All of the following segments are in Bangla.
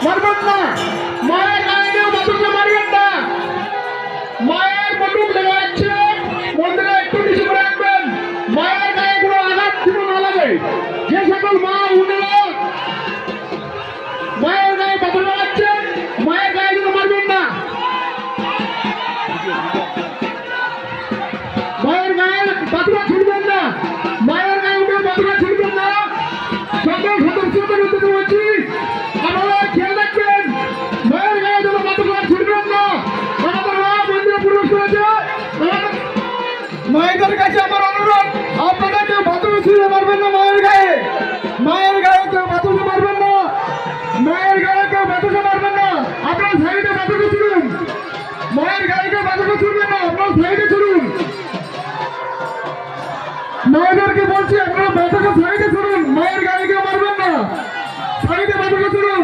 মারবেন না। মায়ের গায়ে কেউ বাতুকে মারবেন না। মায়ের বটুক লেগে যাচ্ছে, মন্দিরে একটু নিচু করে রাখবেন। মায়ের গায়ে কোনো আঘাত ছিল না লাগে। যে সকল মা উনিরা মায়ের গায়ে বাতুক লাগাচ্ছেন, মায়ের গায়ে কিন্তু মারবেন না। মায়ের গায়ে বাতুকা ছুটবেন না। মায়ের গায়ে উঠে বাতুকা ছুটবেন না। সকল সদস্যদের উদ্দেশ্যে বলছি, আপনারা খেয়াল রাখবেন, মায়ের গায়ে যেন বাতুকা ছুটবেন না। আমাদের মা মন্দিরে প্রবেশ করেছে। মায়েদের কাছে আমার অনুরোধ, আপনারা কেউ বাতুকা ছুঁড়ে মারবেন না মায়ের গায়ে। মায়ের গায়ে কেউ বাতুকা মারবেন না। মায়ের গায়ে কেউ বাতুকা মারবেন না। আপনার সাইডে বাতুকা ছুড়ুন। মায়ের গায়ে কেউ বাতুকা ছুড়বেন না, আপনার সাইডে ছুড়ুন। মায়েদেরকে বলছি, আপনারা বাতুকা সাইডে ছুড়ুন। মায়ের গায়ে কেউ মারবেন না, সাইডে বাতুকা ছুড়ুন।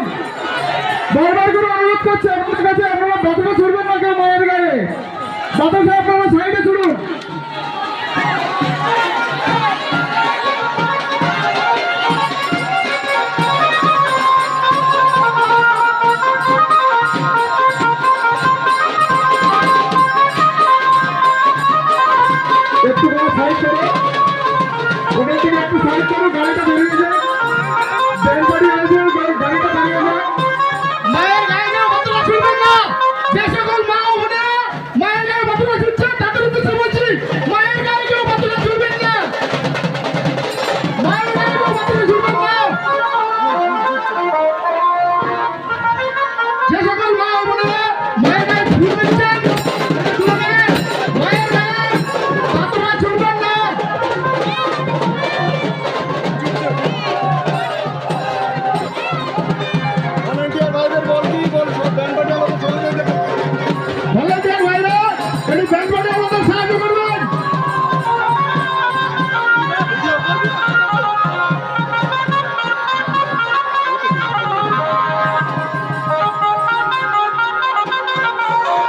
বারবার করে অনুরোধ করছি আপনাদের কাছে, আপনারা বাতুকা ছুড়বেন না কেউ মায়ের গায়ে। বাতাসে আপনারা সাইডে ছুড়ুন। একটু সাইড করো, ওখান থেকে একটু সাইড করো, গাড়িটা বেরিয়ে যায়। বেলবাড়ি আসবে, গাড়িটা বেরিয়ে যায়। মায়ের গায়ে কেউ বাতুকা ছুড়বেন না। যে সকল মা ও বোনেরা মায়ের গায়ে বাতুকা ছুড়ছেন, তাদের উদ্দেশ্যে বলছি, মায়ের গায়ে কেউ বাতুকা ছুড়বেন না। মায়ের গায়ে কেউ বাতুকা ছুড়বেন না। যে সকল মা ও বোনেরা মায়ের গায়ে ছুড়বেন, মায়ের গায়ে বাতুকা ছুড়বেন না। ভলান্টিয়ার ভাইদের বল কি বল, সব ব্যান্ড পার্টি আমাদের চলে যেতে হবে। ভলান্টিয়ার ভাইরা একটু ব্যান্ড বাজে আমাদের সাহায্য করবেন।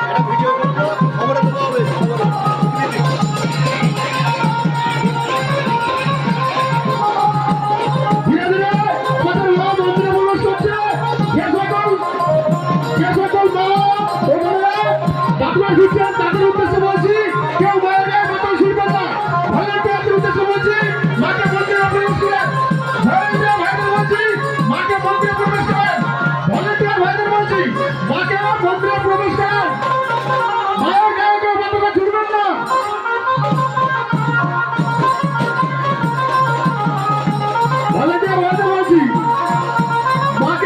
এটা ভিডিও করতে খবরে দেওয়া হবে। ধীরে ধীরে আমাদের মা মন্দিরে প্রবেশ করছে। যে সকল মা ও বোনেরা বাতুকা ছুটছেন, তাদের উদ্দেশ্যে বলছি, কেউ মায়ের গায়ে বাতুকা ছুটবেন না। ভলান্টিয়ারদের উদ্দেশ্যে বলছি, মাকে মন্দিরে প্রবেশ করেন। ভলান্টিয়ার ভাইদের বলছি, মাকে মন্দিরে প্রবেশ করেন। ভলান্টিয়ার ভাইদের বলছি, মাকে